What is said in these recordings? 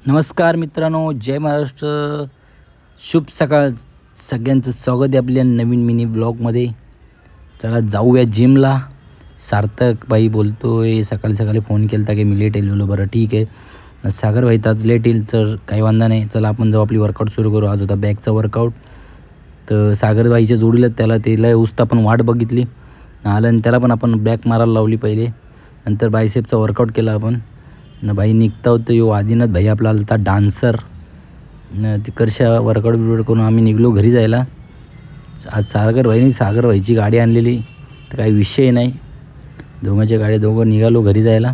नमस्कार मित्रांनो, जय महाराष्ट्र. शुभ सकाळ. सगळ्यांचं स्वागत आहे आपल्या नवीन मिनी ब्लॉगमध्ये. चला जाऊया जिमला. सार्थक भाई बोलतोय, सकाळी सकाळी फोन केला की मी लेट येलो. बरं ठीक आहे. सागर भाई तर आज लेट येईल तर काही वांधा नाही. चला आपण जाऊ, आपली वर्कआउट सुरू करू. आज होता बॅकचा वर्कआउट. तर सागर भाईच्या जोडीला त्याला उस्ता पण वाट बघितली आलं आणि त्याला पण आपण बॅक मारायला लावली पहिले. नंतर बायसेपचा वर्कआउट केला आपण. न भाई निघता होतं यो आदिनाथ भाई आपला आला होता डान्सर. न तिकडच्या वर्कआउट करून आम्ही निघलो घरी जायला. आज सागर भाईची गाडी आणलेली तर काही विषय नाही. दोघं निघालो घरी जायला.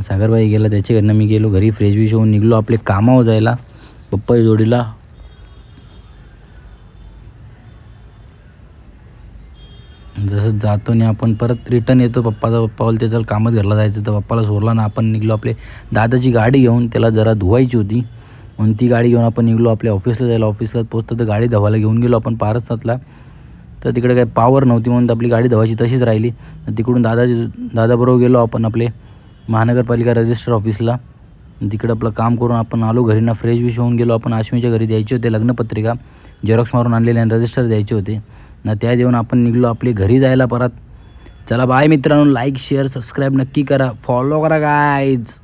सागरभाई गेला त्याच्या घरनं, मी गेलो घरी. फ्रेश होऊन निघलो आपले कामावर जायला पप्पा जोडीला. जसं जातो आणि आपण परत रिटर्न येतो. पप्पा बोलते चल कामात घरला जायचं, तर पप्पाला सोडला ना आपण निघलो आपले दादाची गाडी घेऊन. त्याला जरा धुवायची होती म्हणून ती गाडी घेऊन आपण निघलो आपल्या ऑफिसला जायला. ऑफिसला पोचतो तर गाडी धुवायला घेऊन गेलो आपण पारसनाथला. तर तिकडे काही पावर नव्हती म्हणून आपली गाडी धुवायची तशीच राहिली. तिकडून दादाबरोबर गेलो आपण आपले महानगरपालिका रजिस्टर ऑफिसला. तिकडं आपलं काम करून आपण आलो घरी ना. फ्रेश होऊन गेलो आपण. अश्विनीच्या घरी द्यायचे होते लग्नपत्रिका, झेरॉक्स मारून आणलेले आणि रजिस्टर द्यायचे होते ना. त्या देऊन आपण निघलो आपले घरी जायला परत. चला बाय मित्रांनो. लाईक शेअर सबस्क्राईब नक्की करा, फॉलो करा गाईज.